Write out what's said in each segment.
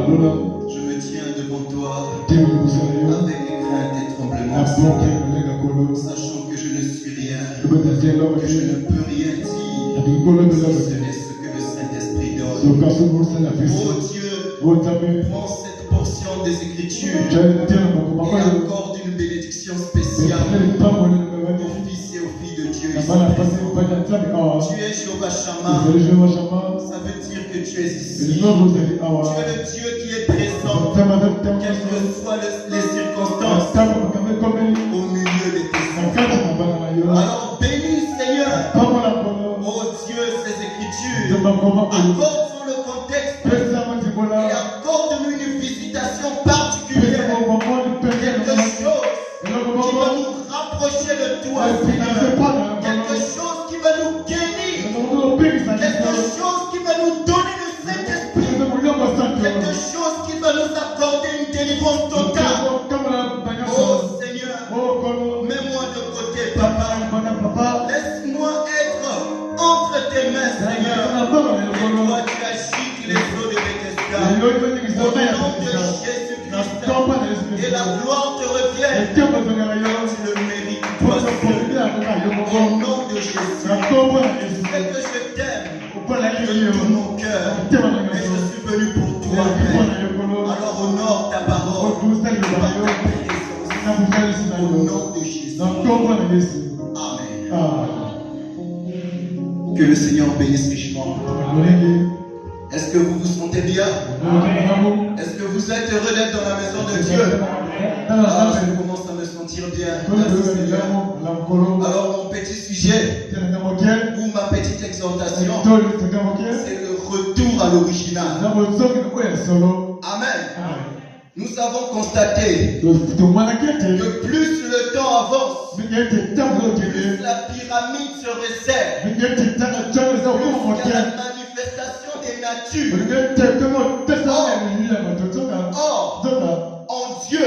je me tiens devant toi avec crainte et tremblement, sachant que je ne suis rien, que je ne peux rien dire, si ce n'est ce que le Saint-Esprit donne. Oh Dieu, prends cette portion des Écritures et accorde une bénédiction spéciale aux fils et aux filles de Dieu ici présents. Tu es Jéhovah Shammah, ça veut dire que tu es ici. Tu es le Dieu qui est présent, quelles que soient les circonstances, au milieu de tes enfants. Alors bénis Seigneur, oh Dieu, ces Écritures, accorde-nous le contexte et accorde-nous une visitation particulière, quelque chose qui va nous rapprocher de toi, Seigneur, quelque chose qui va nous guérir, quelque chose qui va nous donner le Saint-Esprit, quelque chose qui va nous accorder une délivrance totale. Oh Seigneur, mets-moi de côté, Papa. Laisse-moi être entre tes mains, Seigneur. Et toi, tu agites les eaux de Bethesda. Au nom de Jésus-Christ, et la gloire te revient. Tu le mérites, toi seul. Au nom de Jésus, c'est que je t'aime de tout mon cœur. Et je suis venu pour toi, Père. Alors honore ta parole. Au nom de Jésus. Amen. Que le Seigneur bénisse richement. Est-ce que vous vous sentez bien? Est-ce que vous êtes heureux d'être dans la maison de Dieu? Ah, je commence à me sentir bien. Merci Seigneur. Alors mon petit sujet ou ma petite exhortation, c'est le retour à l'original. Amen. Nous avons constaté que plus le temps avance, plus la pyramide se resserre, plus il y a la manifestation des natures. Or, en Dieu,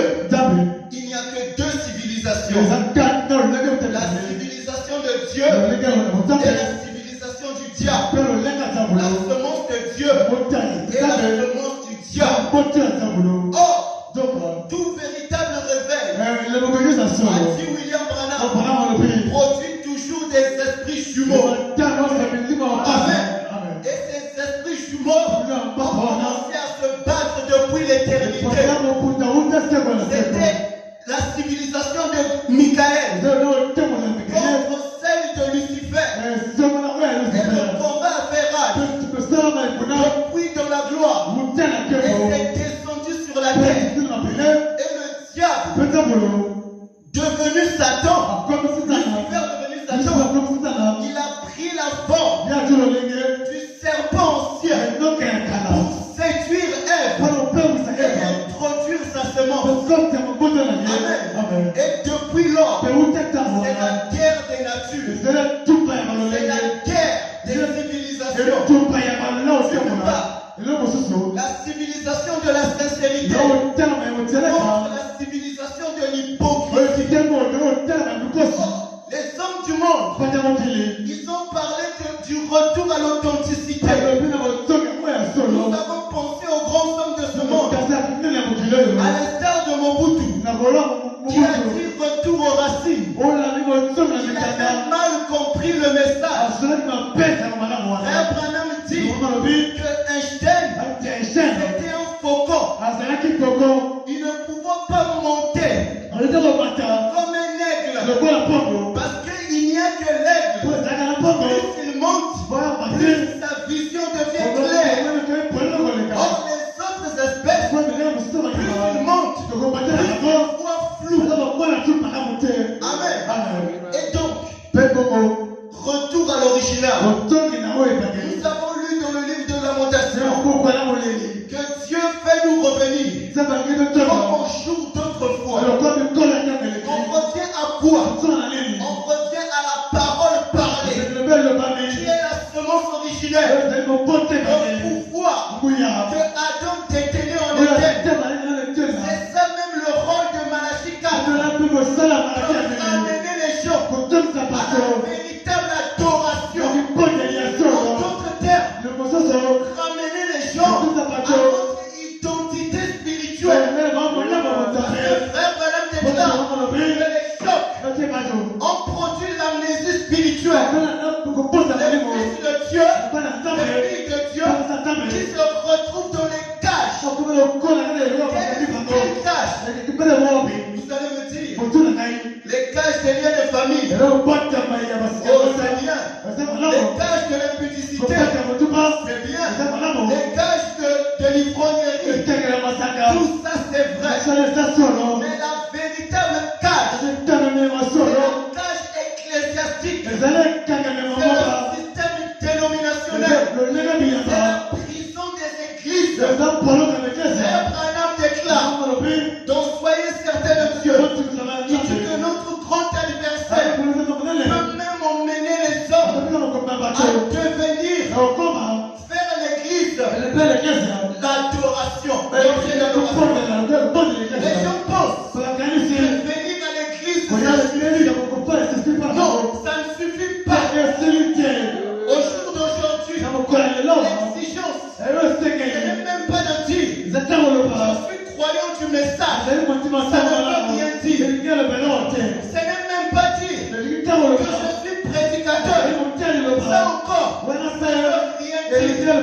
il n'y a que deux civilisations. La civilisation de Dieu et la civilisation du diable. La semence de Dieu et la semence du diable. Or, tout véritable réveil, a dit William Branham, produit toujours des esprits jumeaux. Amen. Et ces esprits jumeaux ont commencé à se battre depuis l'éternité. C'était la civilisation de Michael contre celle de Lucifer. Et le combat a fait rage depuis dans la gloire. Et c'est descendu sur la terre. Et le diable, devenu Satan, Lucifer devenu Satan, il a pris la forme du serpent ancien pour séduire Ève et introduire sa semence. Amen. Et depuis lors, c'est la guerre des natures, c'est la guerre des civilisations. La civilisation de la sincérité contre la civilisation de l'hypocrisie. Les hommes du monde, ils ont parlé du retour à l'authenticité. Nous avons pensé aux grands hommes de ce monde, à l'instar de Mobutu, qui a dit retour aux racines. Il avait mal compris le message. Frère Branham dit que Einstein était un faucon. Il ne pouvait pas monter comme un aigle, parce qu'il n'y a que l'aigle. Plus il monte, plus sa vision devient claire. Or, les autres espèces, plus ils montent, plus ils voient flou. Amen. Et donc, retour à l'original. Nous avons lu dans le livre de Lamentation que Dieu fait nous revenir comme au jour d'autrefois. On revient à quoi? On revient à la parole parlée, qui est la semence originelle, le pouvoir que Adam détenait en Éden. C'est ça même le rôle de Malachie 4, de ramener les gens à la véritable adoration. En d'autres termes, ramener les gens à notre identité. Quelle tâche? Vous allez me dire. Les tâches des liens de famille. Oh, c'est bien. Les tâches de l'impudicité. C'est bien. Les tâches de l'ivrognerie. Tout ça, c'est vrai. Mais la véritable tâche, c'est la tâche ecclésiastique. C'est le système dénominationnel. C'est la prison des églises. C'est Branham déclare. Donc soyez certains de Dieu. Il dit que notre grand anniversaire peut même emmener les hommes à devenir, faire l'église l'adoration. Les gens pensent que venir à l'église, non, ça ne suffit pas. Au jour d'aujourd'hui, l'exigence, ce n'est même pas de dire je suis croyant du message. Ça ne veut rien dire. Ce n'est même pas dire que je suis prédicateur. Ça encore, ça ne veut rien dire.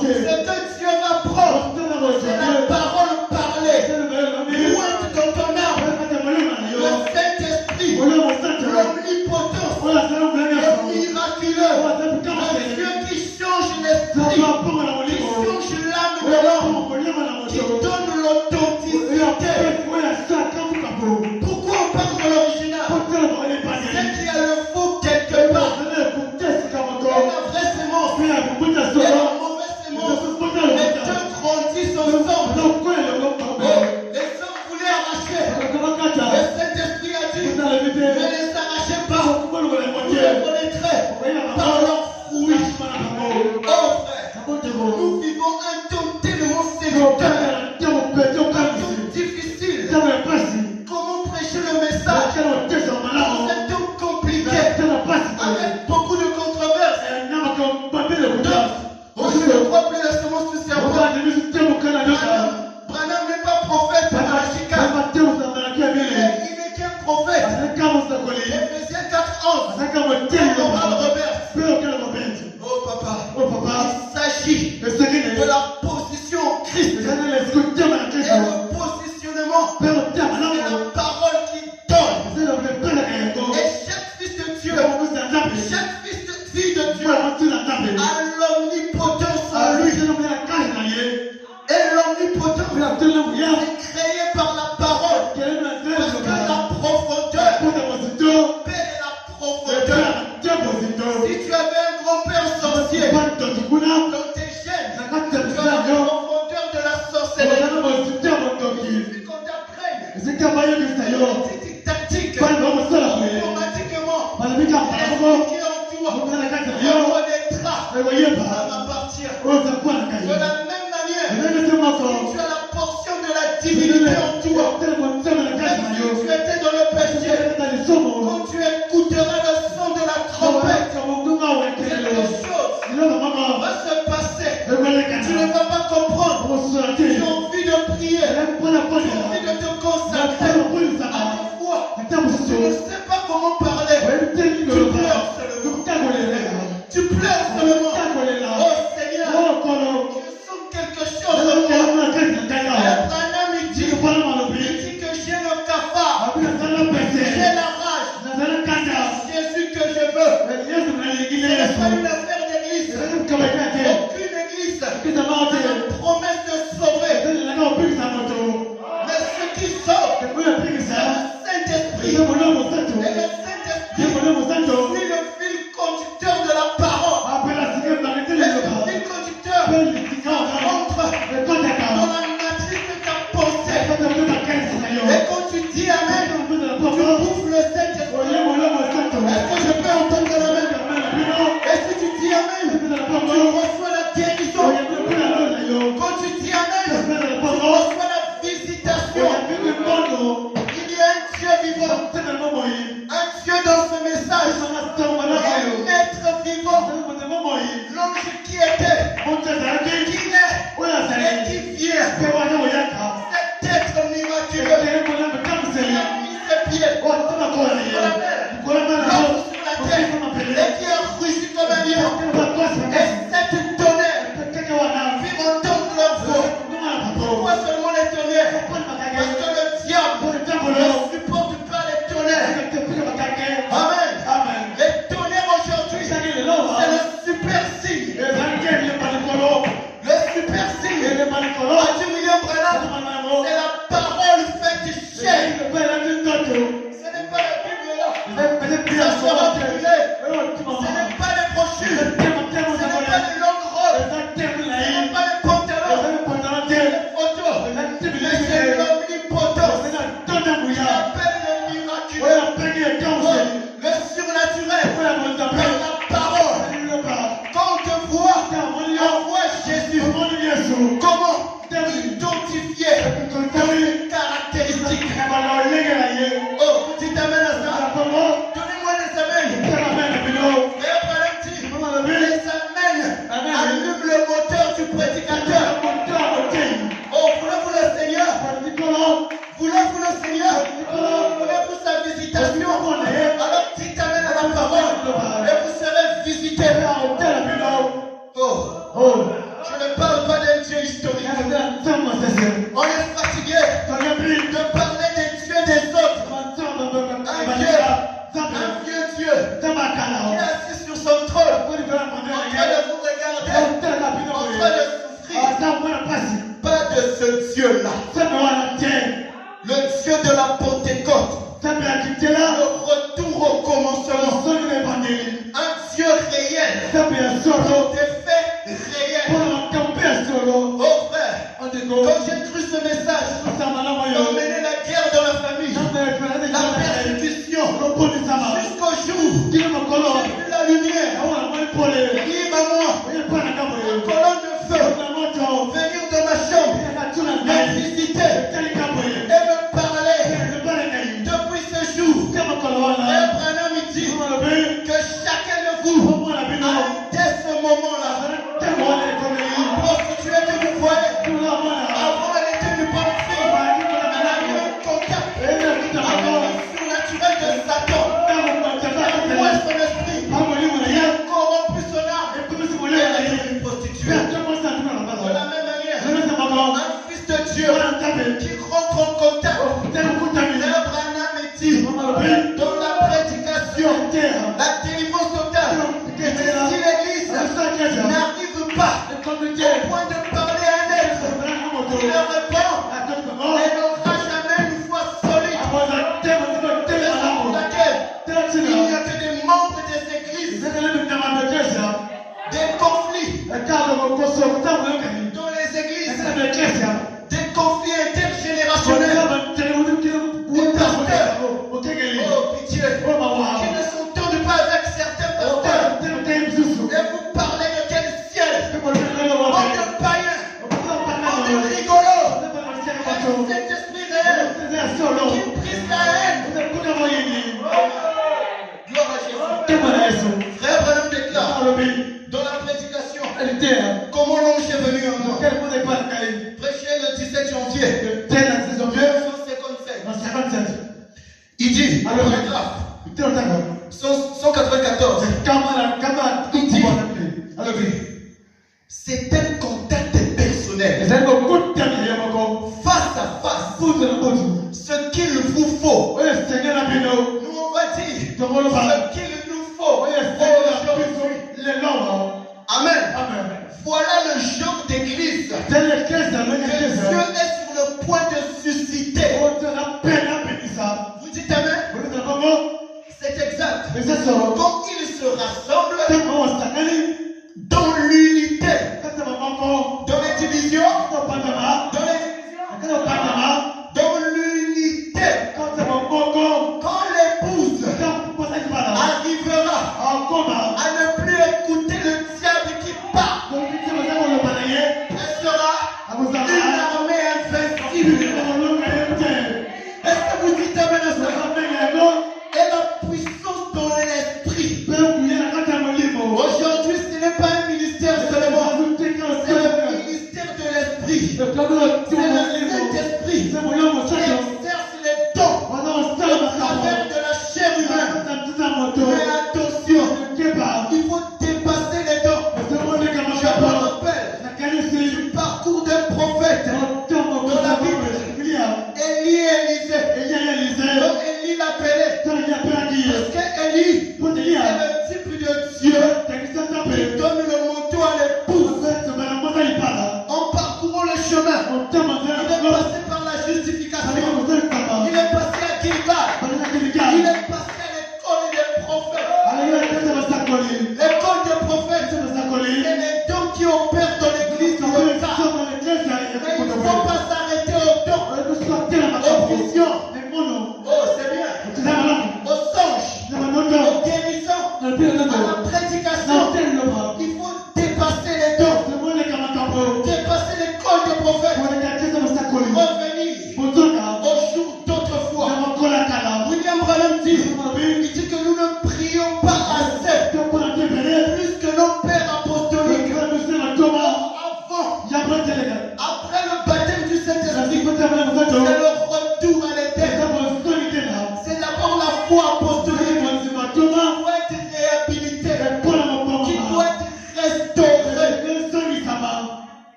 Ce que Dieu va prendre, c'est la parole parlée. Lointe dans ton âme. Le Saint-Esprit, l'omnipotence, le miraculeux, le Dieu qui change l'esprit, qui change l'âme de l'homme, qui donne l'authenticité. Pourquoi on parle de l'original? C'est qu'il y a le faux quelque part. Et la vraie sémence et la mauvaise sémence, les deux grandissent ensemble. Les hommes voulaient arracher. Le Saint-Esprit a dit, ne les arrachez pas. Vous les connaîtrez par leurs fruits. Oh frère, nous vivons un temps tellement séducteur, un temps difficile. Comment prêcher le message dans un temps compliqué, avec beaucoup de controverses? Donc, je ne crois plus la semence du cerveau. Branham n'est pas prophète parachical. Il n'est qu'un prophète. Éphésiens 4:11. Oh papa, il s'agit de la position en Christ. Et le positionnement, c'est la parole qui donne. Et chaque fils de Dieu, chaque fille de Dieu a l'omnipotence en lui. Et l'omnipotence est créée par la parole. Parce que la profondeur perd la profondeur. Si tu avais un grand-père sorcier dans tes gènes, tu as la profondeur de la sorcellerie. Il suffit qu'on t'apprenne des tactiques automatiquement. L'esprit qui est en toi reconnaîtra. Ça va partir. De la même manière, si tu as la portion de la divinité en toi, même si tu étais dans le péché, quand tu écouteras le son de la trompette, quelque chose va se passer. Tu ne vas pas comprendre. Tu as envie de prier. Tu as envie de te consacrer à la foi. Tu ne sais pas comment parler. Tu pleures seulement. Tu pleures seulement. Oh Seigneur, je sens quelque chose en moi. Branham il dit que j'ai le cafard, j'ai la rage, Jésus que je veux. Ce n'est pas une affaire d'église. Aucune église n'a la promesse de sauver. Mais ce qui sauve, c'est le Saint-Esprit. Et le Saint-Esprit les tonnerres. Parce que le diable ne supporte pas les tonnerres. Amen. Les tonnerres aujourd'hui, c'est le super signe. Le super signe. A dit William Branham, c'est la parole faite chair. Ce n'est pas la Bible là. Ça sera publié. Ce n'est pas les brochures. Ce n'est pas les longues robes. Ce n'est pas les pantalons. Les photos. Mais c'est l'omnipotent. Qui appelle le miraculeux. Le surnaturel. Par la parole. Quand on te voit, on voit Jésus. Comment identifier les caractéristiques. Oh, dites amen à ça. Donnez-moi des amens. Frère Branham dit, les amens allument le moteur du prédicateur. Oh, voulez-vous le Seigneur? Voulez-vous le Seigneur? Voulez-vous sa visitation? Alors dites amen à la parole et vous serez visité. Oh, je ne parle pas d'un Dieu historique. On est fatigué de parler des dieux des autres. Un vieux Dieu qui est assis sur son trône, en train de vous regarder, en train de souffrir. Pas de ce Dieu-là. Le Dieu de la Pentecôte. Le retour au commencement. Un Dieu réel. Des faits réels. Oh frère, quand j'ai cru ce message, ça emmenait la guerre dans la famille, la persécution, jusqu'au jour où j'ai vu la lumière, libre à moi, une colonne de feu, venir dans ma chambre, me visiter et me parler. Depuis ce jour, Frère Branham dit que chacun de vous, dès ce moment-là, prostituée que vous voyez, avant elle était une bonne fille, elle a eu un contact avec le surnaturel de Satan. Elle voit son esprit, il a corrompu son âme, elle a été une prostituée. De la même manière, un fils de Dieu qui rentre en contact, Frère Branham dit, dans la prédication, la délivrance totale, si l'église n'arrive pas au point de parler à un être qui leur répond, elle n'aura jamais une foi solide. Raison pour laquelle il n'y a que des membres des églises, des conflits dans les églises, des conflits intergénérationnels, des pasteurs, oh pitié, qui ne s'entendent pas avec certains pasteurs. Et vous parlez de quel ciel? On de païens, on de rigolos, cet esprit réel qui brise la haine. Gloire à Jésus. Frère Branham déclare dans la prédication comment l'ange est venu en moi. Prêché le 17 janvier 1957. Il dit, paragraphe 194, il dit, c'est un contact personnel, face à face, ce qu'il vous faut. Nous on va dire ce qu'il nous faut aujourd'hui. Amen. Voilà le genre d'église que Dieu est sur le point de susciter. Vous dites amen? C'est exact. Quand ils se rassemblent dans l'unité, dans les divisions, dans l'unité, quand l'épouse arrivera à ne plus écouter le diable qui parle, elle sera une armée invincible. Est-ce que vous dites amen à ça? Et la puissance dans l'esprit. Aujourd'hui, ce n'est pas un ministère seulement, c'est le ministère de l'esprit. C'est le Saint-Esprit qui exerce les dons au travers de la chair humaine. Mais attention, il faut dépasser les dons. Je me rappelle du parcours d'un prophète dans la Bible.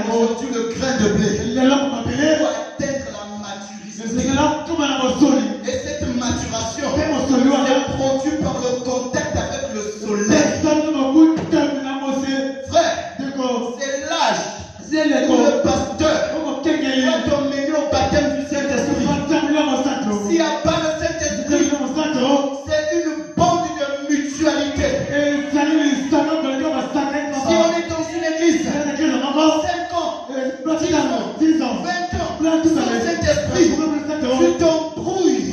Aujourd'hui, le grain de blé doit atteindre la maturité. Et cette maturation est produite par le contact avec le soleil. Frère, c'est l'âge pour le pasteur. Quand on met au baptême du Saint-Esprit, s'il n'y a pas le Saint-Esprit, c'est une bande de mutualité. Si on est dans une église, 5 ans, 10 ans, 20 ans, sans Saint-Esprit, tu t'embrouilles.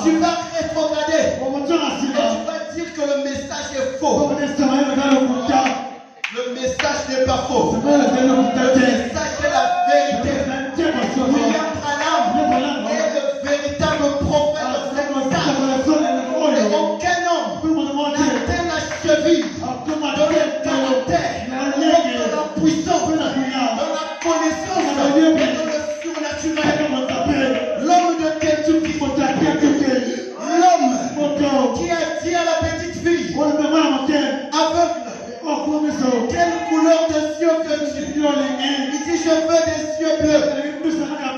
Tu vas rétrograder. Et tu vas dire que le message est faux. Le message n'est pas faux. Le message est la vérité. William Branham est le véritable prophète de ce message. Et aucun homme n'atteint la cheville de le caractère, de la puissance, de la connaissance et de le surnaturel. L'homme de Kentucky, l'homme qui a dit à la petite fille aveugle, quelle couleur de yeux veux-tu? Il dit je veux des yeux bleus.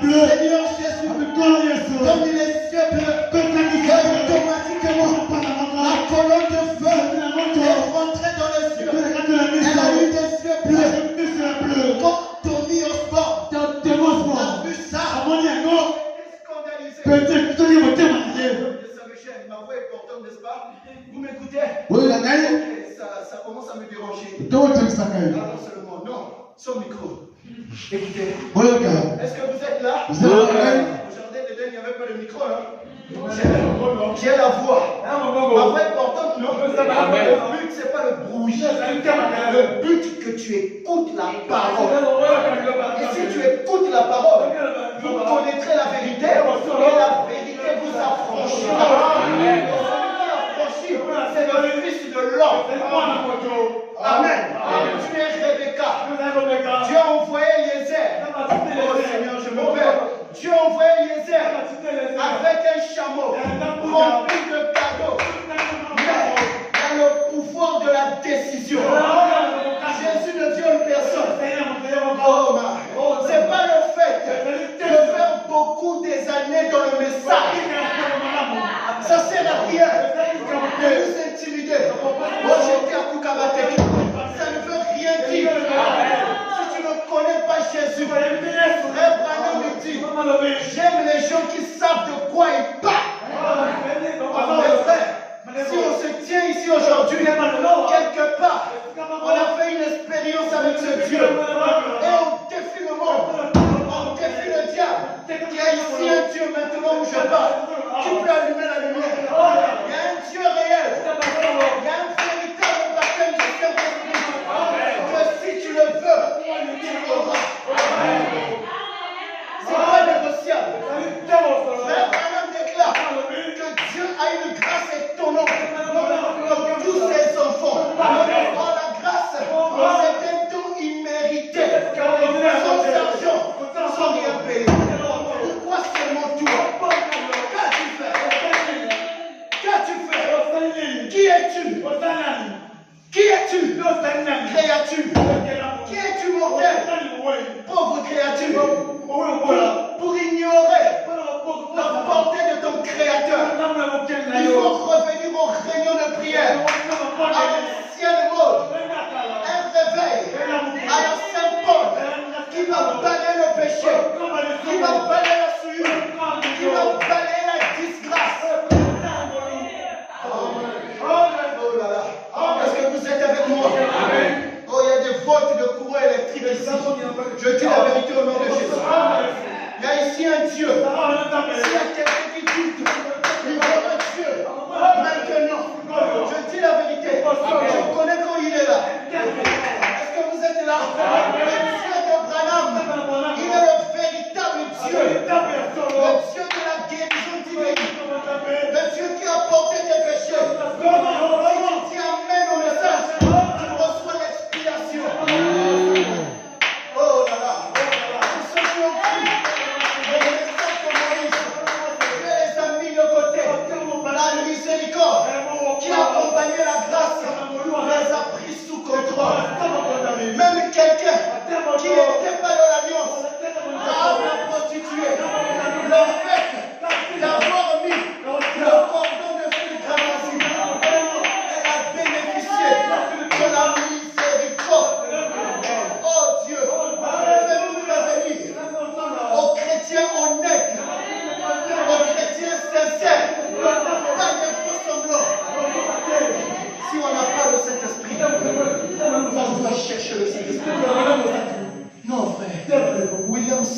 Seigneur Jésus, comme il est yeux bleus, automatiquement la colonne de feu est rentrée dans les yeux. Elle a eu des yeux bleus. Quand Tommy Osborne a vu ça, il est scandalisé. Ma voix est portante, n'est-ce pas? Vous m'écoutez? Ça commence à me déranger. Alors seulement, non, son micro. Écoutez. Est-ce que vous êtes là? Au jardin d'Éden, il n'y avait pas de micro, hein? J'ai la voix. Ma voix est portante, non? Le but, c'est pas le bruit. Le but, que tu écoutes la parole. Et si tu écoutes la parole, vous connaîtrez la vérité. Et la vérité vous affranchira. C'est le fils de l'homme. Amen. Tu es Rebecca. Dieu a envoyé Eliezer. Oh Seigneur, je me perds. Dieu a envoyé Eliezer avec un chameau rempli de cadeaux. Mais il y a le pouvoir de la décision. Jésus ne viole personne. Oh, c'est pas le fait de faire beaucoup des années dans le message. Ça sert à rien de nous intimider. Moi j'étais à Kukabatek. Ça ne veut rien dire. Si tu ne connais pas Jésus, frère Branham me dit, j'aime les gens qui savent de quoi ils parlent. Mes frères, si on se tient ici aujourd'hui, quelque part, on a fait une expérience avec ce Dieu. Et on défie le monde. On défie le diable. Il y a ici un Dieu maintenant où je parle. Qui peut allumer la lumière. Il y a un Dieu réel. Il y a un véritable baptême du Saint-Esprit. Que si tu le veux, tu l'auras. C'est pas négociable. Frère Branham déclare que Dieu a une grâce étonnante comme tous ses enfants. Oh, la grâce, c'est un don immérité. Sans argent, sans rien payer. Pourquoi seulement toi? Qu'as-tu fait? Qui es-tu? Qui es-tu? Créature. Qui es-tu, mortel? Pauvre créature. Pour ignorer la portée de ton Créateur, il faut revenir au réunion de prière, à l'ancienne mode, un réveil, à la Saint-Paul, qui va balayer le péché, qui va balayer la souillure, qui va balayer la disgrâce. Oh là là. Est-ce que vous êtes avec moi? Oh, il y a des volts de courant électrique ici. Je dis la vérité au nom de Jésus. Il y a ici un Dieu. S'il y a quelqu'un qui doute, il y a un Dieu. Maintenant, je dis la vérité. Je connais quand il est là. Est-ce que vous êtes là? Le Dieu de Branham, il est le véritable Dieu. Le Dieu de la guérison divine. Le Dieu qui a porté tes péchés. Si tu dis amen au message, tu reçois l'expiation. Oh là là. Tous ceux qui ont cru, le message de Moïse,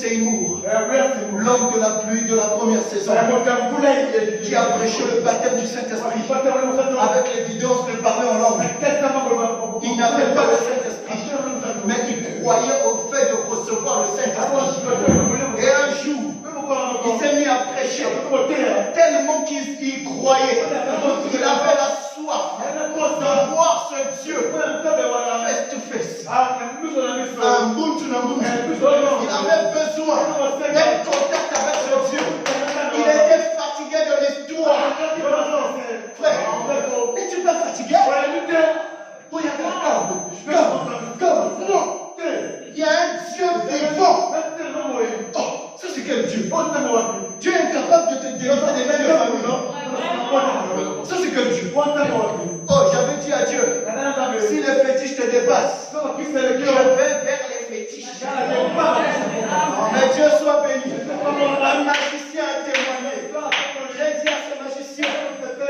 Seymour, l'homme de la pluie de la première saison, qui a prêché le baptême du Saint-Esprit, avec l'évidence de parler en langue. Il n'avait pas le Saint-Esprit, mais il croyait au fait de recevoir le Saint-Esprit. Et un jour, il s'est mis à prêcher tellement qu'il croyait. Il avait la soif de voir ce Dieu face to face. Un bout to bout. Il avait besoin d'être en contact avec ce Dieu. Il était fatigué de l'histoire. Frère, es-tu pas fatigué? Non. Il y a un Dieu vivant. Oh, ça c'est quel Dieu? Dieu est incapable de te délivrer des mains de famille. Ça c'est quel Dieu? Oh, j'avais dit à Dieu, si les fétiches te dépassent, je vais vers les fétiches. Mais Dieu soit béni. Un magicien a témoigné. J'ai dit à ce magicien,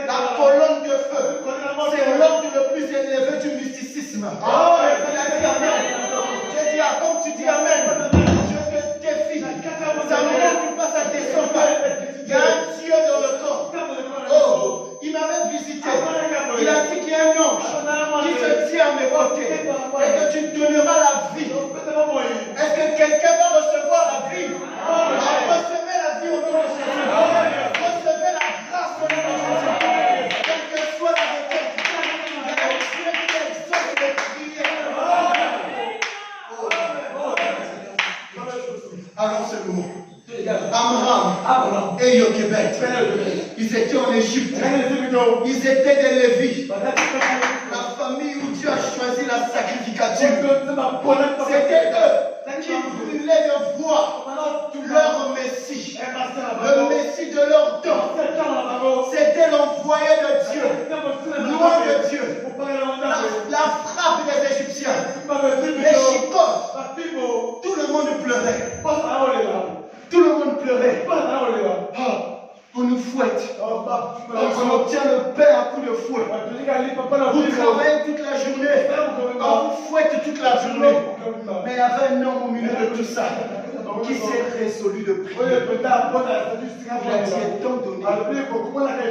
la colonne de feu, c'est l'ordre le plus élevé du mysticisme. Il a dit amen. J'ai dit, comme tu dis amen, je te défie. Ça ne montre pas, ça ne descend pas. Il y a un Dieu dans le corps. Oh, il m'avait visité. Il a dit qu'il y a un ange qui se tient à mes côtés et que tu donneras la vie. Est-ce que quelqu'un va recevoir la vie? Recevez la vie au nom de Jésus. Recevez la grâce au nom de Jésus. Quelle que soit la requête, il y a un Dieu qui exauce les prières. Alors c'est le mot. Amram et Jochebed, ils étaient en Égypte. Ils étaient des Lévites. La famille où Dieu a choisi la sacrificature. C'était eux qui brûlaient de voir leur Messie, le Messie de leur temps. C'était l'envoyé de Dieu, loin de Dieu. La frappe des Égyptiens, les chicots, tout le monde pleurait. Tout le monde pleurait. On nous fouette. On obtient le pain à coups de fouet. Vous travaillez toute la journée. On vous fouette toute la journée. Mais il y avait un homme au milieu de tout ça qui s'est résolu de prier. Il a dit, est temps donné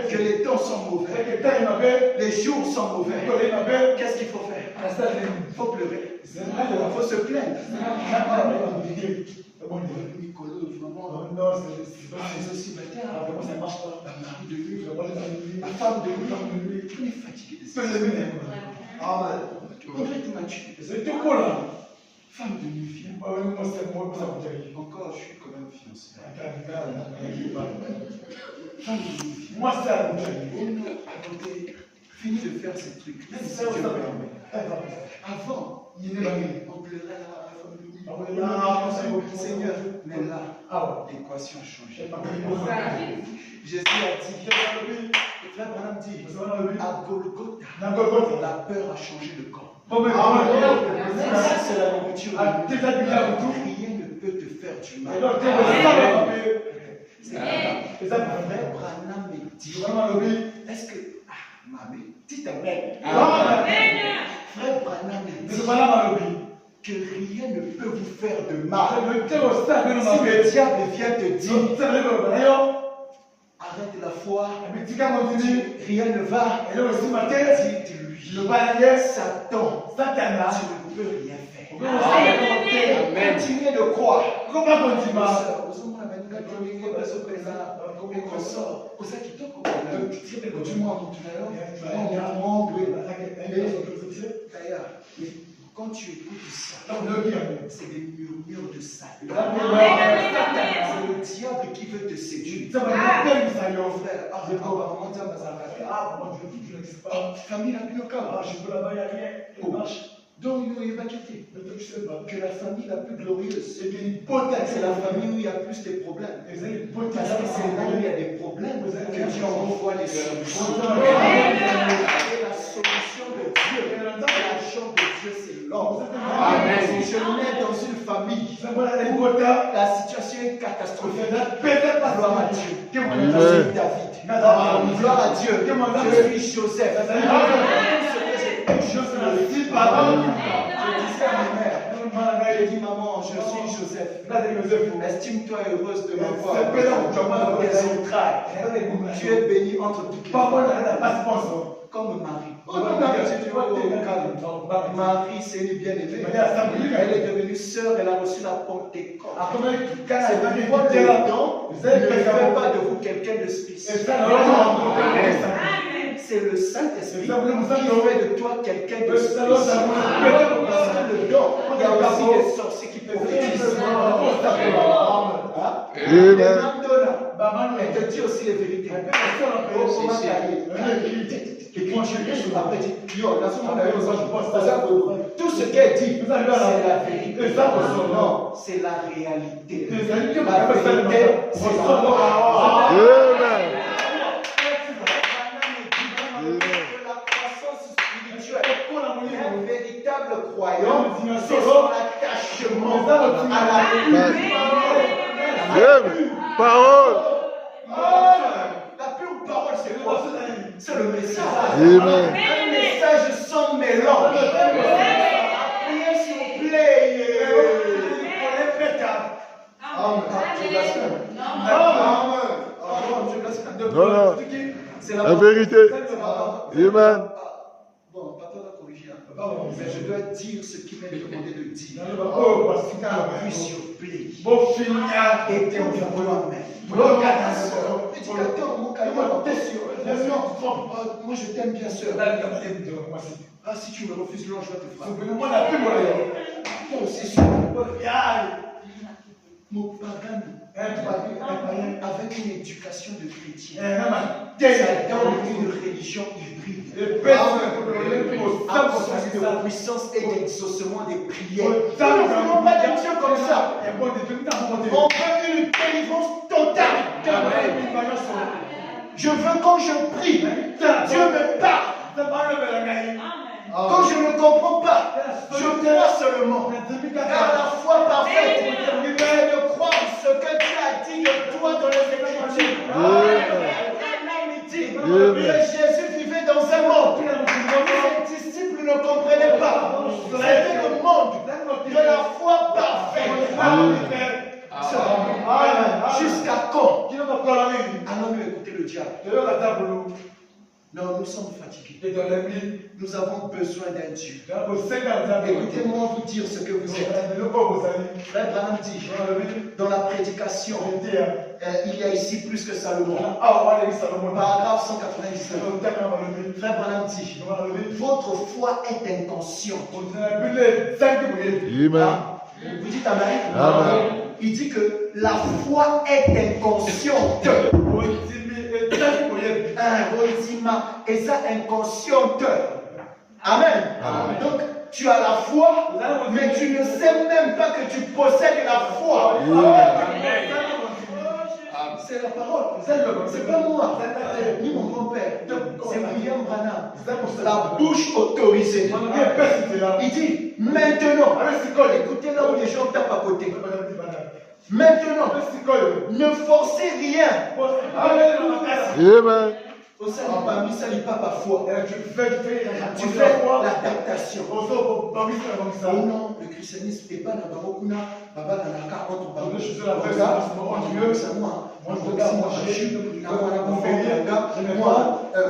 que les temps sont mauvais. Les jours sont mauvais. Qu'est-ce qu'il faut faire? Il faut pleurer. Il faut se plaindre. Nicolas, vraiment, c'est aussi matin. Ça marche pas. La mari de lui, la femme de lui, on est fatigué de ça. On dirait que tu m'as tué. C'est tout cool là. Femme de nuit, viens. Encore, je suis quand même fiancé. Femme de nuit, viens. Moi, c'est à côté. Fini de faire ces trucs. Même si Dieu permet. Avant, on pleurait là. Seigneur, mais là, l'équation a changé. Jésus a dit, le frère Branham dit, à Golgotha, la peur a changé de corps. Ça, c'est la nourriture. Rien ne peut te faire du mal. C'est ça, frère Branham me dit, est-ce que, dites amen. Frère Branham me dit, que rien ne peut vous faire de mal. Si le diable vient te dire, arrête la foi, rien ne va, dis-lui, Satan, tu ne peux rien faire. Continuez de croire. Quand tu écoutes ça, c'est des murmures de Satan. C'est le diable qui veut te séduire. Famille donc, que la famille la plus glorieuse, c'est la famille où il y a plus de problèmes. Parce que c'est là où il y a des problèmes que Dieu envoie les solutions. Et la solution de Dieu, l'argent de Dieu, c'est l'homme. Si je nais dans une famille où la situation est catastrophique, gloire à Dieu. Je suis David. Gloire à Dieu. Je suis Joseph. Je disais à ma mère, j'ai dit maman, je suis Joseph. Estime-toi heureuse de m'avoir dans tes entrailles. Tu es bénie entre toutes les femmes. Comme Marie. Marie, c'est une bien-aimée. Elle est devenue sœur, elle a reçu la Pentecôte. C'est pourquoi le don ne fait pas de vous quelqu'un de spécial. C'est le Saint-Esprit qui fait de toi quelqu'un de spécial. Parce que le don, il y a aussi des sorciers qui prophétisent. Elle te dit aussi les vérités. Tout ce qu'elle dit, c'est la vérité. Non, c'est la réalité. La vérité, c'est la parole. La croissance spirituelle, un véritable croyant, c'est son attachement à la parole. La pure parole, c'est quoi? C'est le message. Amen. Un message sans mélange. Priez s'il vous plaît. Non. C'est la vérité. Amen. Bon, papa va corriger un peu. Mais je dois dire ce qu'il m'est demandé de dire. Puisse vous plaît. Et pour toi-même. Moi je t'aime bien sûr. Ah, si tu me refuses, non, je vais te frapper. Toi aussi, sûr. Mon pagan, avec une éducation de chrétien, ça donne une religion hybride. Absence de puissance et d'exaucement des prières. Nous ne voulons pas de Dieu comme ça. On veut une délivrance totale. Je veux quand je prie, Dieu me parle. Quand je ne comprends pas, je crois seulement. Car la foi parfaite, c'est de croire ce que Dieu a dit de toi dans les Écritures. Que Jésus vivait dans un monde que ses disciples ne comprenaient pas. C'était le monde de la foi parfaite. Jusqu'à quand allons-nous écouter le diable? Non, nous sommes fatigués. Nous avons besoin d'un Dieu. Écoutez-moi vous dire ce que vous êtes. Frère Branham dit, dans la prédication, il y a ici plus que Salomon. Paragraphe 199. Frère Branham dit, votre foi est inconsciente. Vous dites Amen. Il dit que la foi est inconsciente. Et ça inconsciente. Amen. Donc tu as la foi, mais tu ne sais même pas que tu possèdes la foi. C'est la parole. C'est pas moi, ni mon grand-père. C'est William Branham. La bouche autorisée. Il dit maintenant, écoutez là où les gens tapent à côté. Maintenant, ne forcez rien. Amen. Ça n'est pas foi. Tu fais l'adaptation. Oh non, le christianisme n'est pas dans Barokuna, Baba Nanaka entre Barokuna.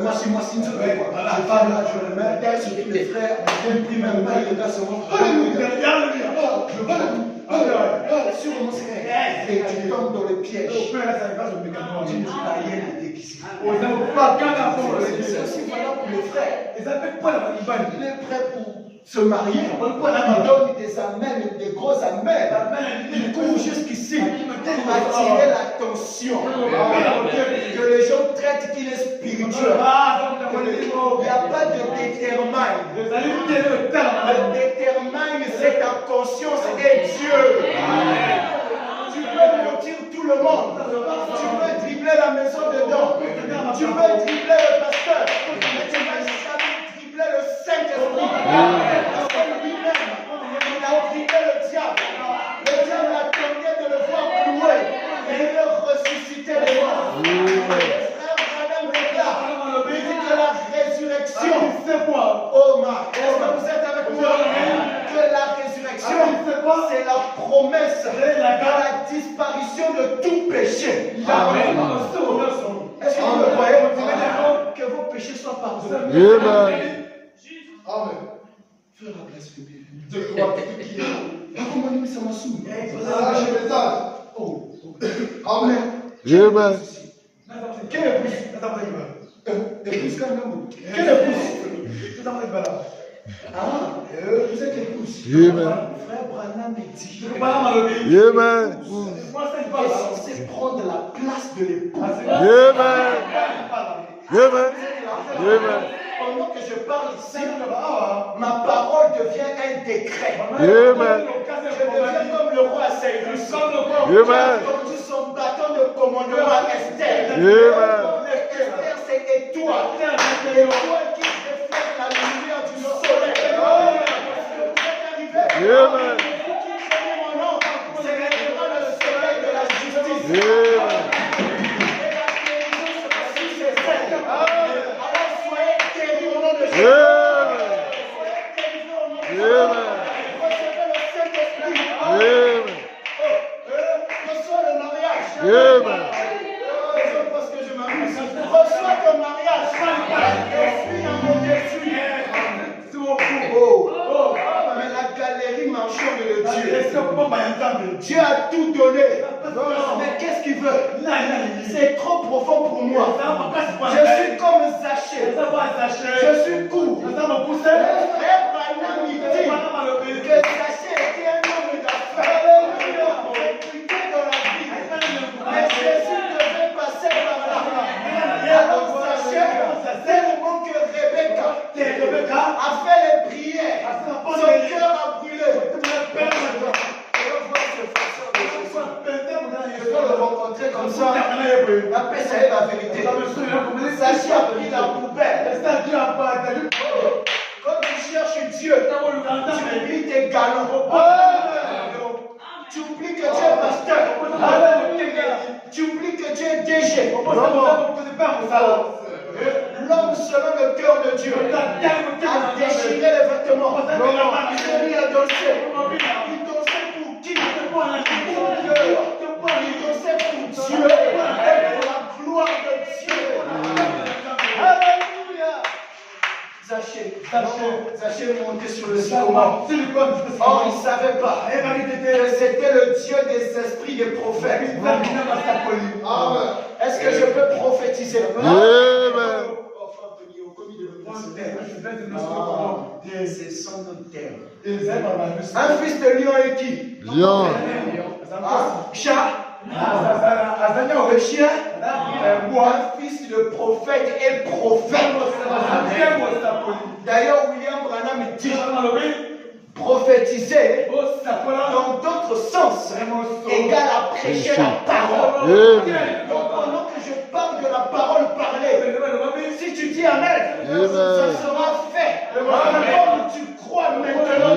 Moi, c'est moi, je parle là, je le mets sur tous les frères, je ne prie même pas les gars sur moi. Sur mon frère, et tu tombes dans le piège. Tu ne pas rien déguisé. C'est aussi valable pour les frères. Il est prêt pour se marier. Il donne des amens, des gros amens. Il court jusqu'ici pour attirer l'attention. Que les gens traitent qu'il est spirituel. Il n'y a pas de détermine. Le détermine, c'est ta conscience et Dieu. Tu peux mentir tout le monde. Tu peux dribbler la maison dedans. Tu peux dribbler le pasteur. Mais tu ne vas jamais dribbler le Saint-Esprit. Parce que lui-même, il a driblé le diable. Le diable attendait de le voir cloué. Et il a ressuscité les morts. Frère Branham regarde. Il dit que la résurrection. Oh Marc, est-ce que vous êtes avec moi? Que la résurrection, c'est la promesse de la disparition de tout péché. Amen. Est-ce que vous le croyez? Que vos péchés soient pardonnés. Amen. Amen. Frère a blasphémé. Comment on dit ça m'a saoulé? Amen. Amen. Quelle épouse? Épouse quand même. Quelle épouse? Vous êtes épouse. Amen. Frère Branham est dit. Amen. Est censé prendre la place de l'épouse. Amen. Amen. Amen. Pendant que je parle ici, ma parole devient un décret. Amen. Je deviens comme le roi Cyrus. Amen. Comme son bâton de commandement à Esther. Amen. Esther, c'est étoile. Étoile qui reflète la lumière du soleil. Amen. Qui connaît mon nom, c'est réellement le soleil de la justice. Amen. Alors soyez guéris au nom de Jésus. Amen. Recevez le Saint-Esprit. Amen. Reçois le mariage. Amen. Parce que je m'amuse. Reçois ton mariage. Je suis en au-dessus. Mais la galerie marchande de Dieu. Dieu a tout donné. Mais qu'est-ce qu'il veut? C'est trop profond pour moi. Je suis comme Zachée. Je suis court. Frère Branham dit que Zachée était un homme d'affaires. Impliqué dans la vie. Mais Jésus devait passer par là. Alors Zachée, tellement que Rebecca a fait les prières. Son cœur a brûlé. Je dois le rencontrer comme ça. La paix, c'est la vérité. Zachée a pris la poubelle. Quand tu cherches Dieu, tu oublies tes galons. Tu oublies que Dieu est pasteur. Tu oublies que Dieu est DG. L'homme selon le cœur de Dieu a déchiré les vêtements. Il s'est mis à danser. Il dansait pour qui? Il dansait pour Dieu et pour la gloire de Dieu. Alléluia. Zachée est monté sur le sycomore. Or, il ne savait pas que c'était le Dieu des esprits des prophètes. Est-ce que je peux prophétiser? Amen. C'est son autre terme. Un fils de lion est qui? Lion. Chat. Le chien. Un fils de prophète et prophète. D'ailleurs, William Branham dit prophétiser dans d'autres sens égale à prêcher la parole. Amen. Donc pendant que je parle de la parole parlée, si tu dis Amen, ça sera fait. Comme tu crois maintenant.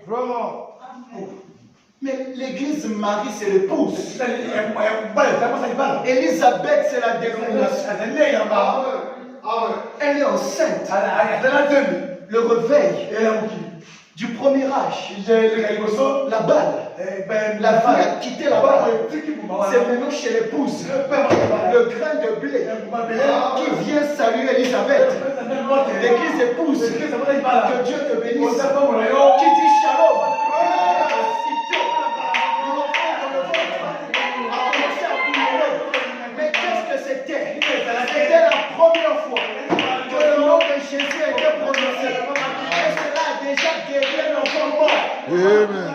Vraiment. Mais l'église Marie, c'est l'épouse. Élisabeth, c'est la dénomination. Elle est enceinte. Le réveil du premier âge. La balle. La fille a quitté la balle. C'est maintenant chez l'épouse. Le grain de blé qui vient saluer Élisabeth. L'église épouse. Que Dieu te bénisse. Qui dit shalom. Mais qu'est-ce que c'était? C'était la première fois que le nom de Jésus a été prononcé. Et cela a déjà guéri un enfant mort. Amen.